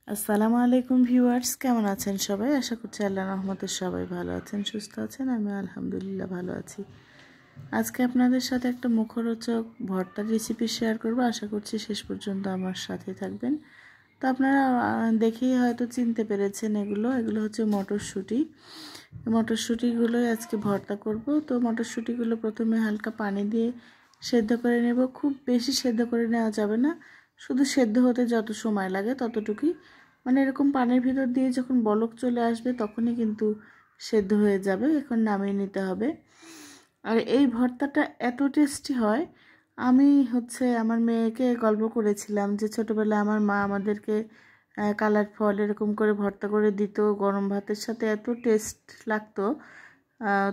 আসসালামু আলাইকুম ভিউয়ার্স, কেমন আছেন সবাই? আশা করছি আল্লাহর রহমতে সবাই ভালো আছেন, সুস্থ আছেন। আমি আলহামদুলিল্লাহ ভালো আছি। আজকে আপনাদের সাথে একটা মুখরোচক ভর্তার রেসিপি শেয়ার করব। আশা করছি শেষ পর্যন্ত আমার সাথে থাকবেন। তো আপনারা দেখেই হয়তো চিনতে পেরেছেন, এগুলো হচ্ছে মটরশুঁটি। মটরশুঁটিগুলোই আজকে ভর্তা করব। তো মটরশুঁটিগুলো প্রথমে হালকা পানি দিয়ে সেদ্ধ করে নেব। খুব বেশি সেদ্ধ করে নেওয়া যাবে না, শুধু সেদ্ধ হতে যত সময় লাগে ততটুকুই, মানে এরকম পানির ভিতর দিয়ে যখন বলক চলে আসবে তখনই কিন্তু সেদ্ধ হয়ে যাবে। এখন নামিয়ে নিতে হবে। আর এই ভর্তাটা এত টেস্টি হয়, আমি আমার মেয়েকে গল্প করেছিলাম যে ছোটোবেলায় আমার মা আমাদেরকে কালার ফল এরকম করে ভর্তা করে দিত গরম ভাতের সাথে, এত টেস্ট লাগতো।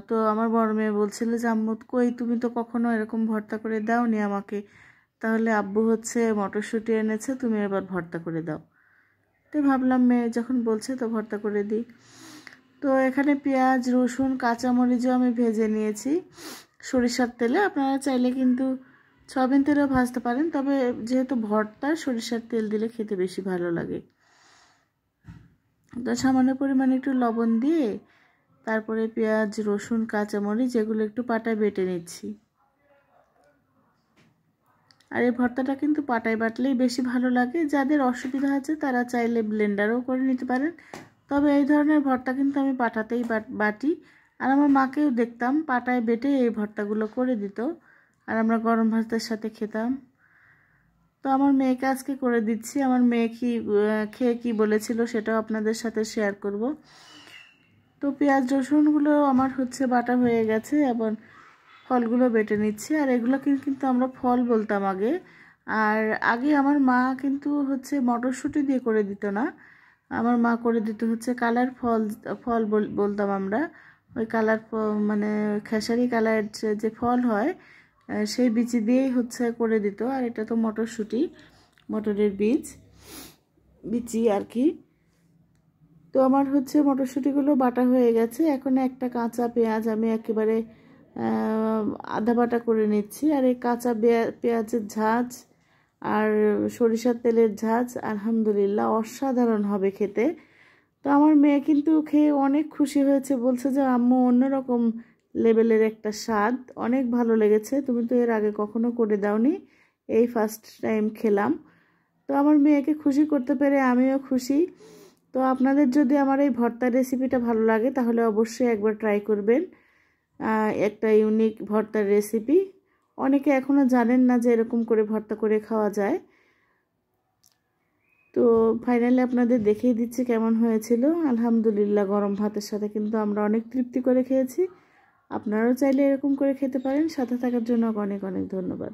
তো আমার বড় মেয়ে বলছিল যে আম্মু কই, তুমি তো কখনো এরকম ভর্তা করে দাওনি আমাকে, তাহলে আব্বু মটরশুঁটি এনেছে, তুমি এবার ভর্তা করে দাও। তো ভাবলাম মেয়ে যখন বলছে তো ভর্তা করে দিই। তো এখানে পেঁয়াজ, রসুন, কাঁচামরিচও আমি ভেজে নিয়েছি সরিষার তেলে। আপনারা চাইলে কিন্তু সয়াবিন তেলেও ভাজতে পারেন, তবে যেহেতু ভর্তা সরিষার তেল দিলে খেতে বেশি ভালো লাগে। তো সামান্য পরিমাণে একটু লবণ দিয়ে তারপরে পেঁয়াজ, রসুন, কাঁচামরিচ এগুলো একটু পাটায় বেটে নিচ্ছি। আর এই ভর্তাটা কিন্তু পাটায় বাটলেই বেশি ভালো লাগে। যাদের অসুবিধা আছে তারা চাইলে ব্লেন্ডারও করে নিতে পারেন, তবে এই ধরনের ভর্তা কিন্তু আমি পাটাতেই বাটি। আর আমার মাকেও দেখতাম পাটায় বেটে এই ভর্তাগুলো করে দিত, আর আমরা গরম ভাতের সাথে খেতাম। তো আমার মেয়েকে আজকে করে দিচ্ছি। আমার মেয়ে খেয়ে কি বলেছিল সেটাও আপনাদের সাথে শেয়ার করব। তো পেঁয়াজ রসুনগুলো আমার বাটা হয়ে গেছে, এবং ফলগুলো বেটে নিচ্ছি। আর এগুলো কিন্তু আমরা ফল বলতাম আগে। আর আগে আমার মা কিন্তু মটরশুঁটি দিয়ে করে দিত না, আমার মা করে দিত কালার ফল। ফল বলতাম আমরা। ওই কালার মানে খেসারি কালার যে ফল হয়, সেই বীজ দিয়েই করে দিত। আর এটা তো মটরশুঁটি, মটরের বিচি আর কি। তো আমার মটরশুঁটিগুলো বাটা হয়ে গেছে। এখন একটা কাঁচা পেঁয়াজ আমি একেবারে আধা বাটা করে নিচ্ছি। আর এই কাঁচা পেঁয়াজের ঝাঁজ আর সরিষার তেলের ঝাঁজ আলহামদুলিল্লাহ অসাধারণ হবে খেতে। তো আমার মেয়ে কিন্তু খেয়ে অনেক খুশি হয়েছে, বলছে যে আম্মু অন্যরকম লেভেলের একটা স্বাদ, অনেক ভালো লেগেছে, তুমি তো এর আগে কখনো করে দাওনি, এই ফার্স্ট টাইম খেলাম। তো আমার মেয়েকে খুশি করতে পেরে আমিও খুশি। তো আপনাদের যদি আমার এই ভর্তার রেসিপিটা ভালো লাগে তাহলে অবশ্যই একবার ট্রাই করবেন। একটা ইউনিক ভর্তার রেসিপি, অনেকে এখনও জানেন না যে এরকম করে ভর্তা করে খাওয়া যায়। তো ফাইনালি আপনাদের দেখিয়ে দিচ্ছি কেমন হয়েছিল। আলহামদুলিল্লাহ গরম ভাতের সাথে কিন্তু আমরা অনেক তৃপ্তি করে খেয়েছি। আপনারাও চাইলে এরকম করে খেতে পারেন। সাথে থাকার জন্য অনেক অনেক ধন্যবাদ।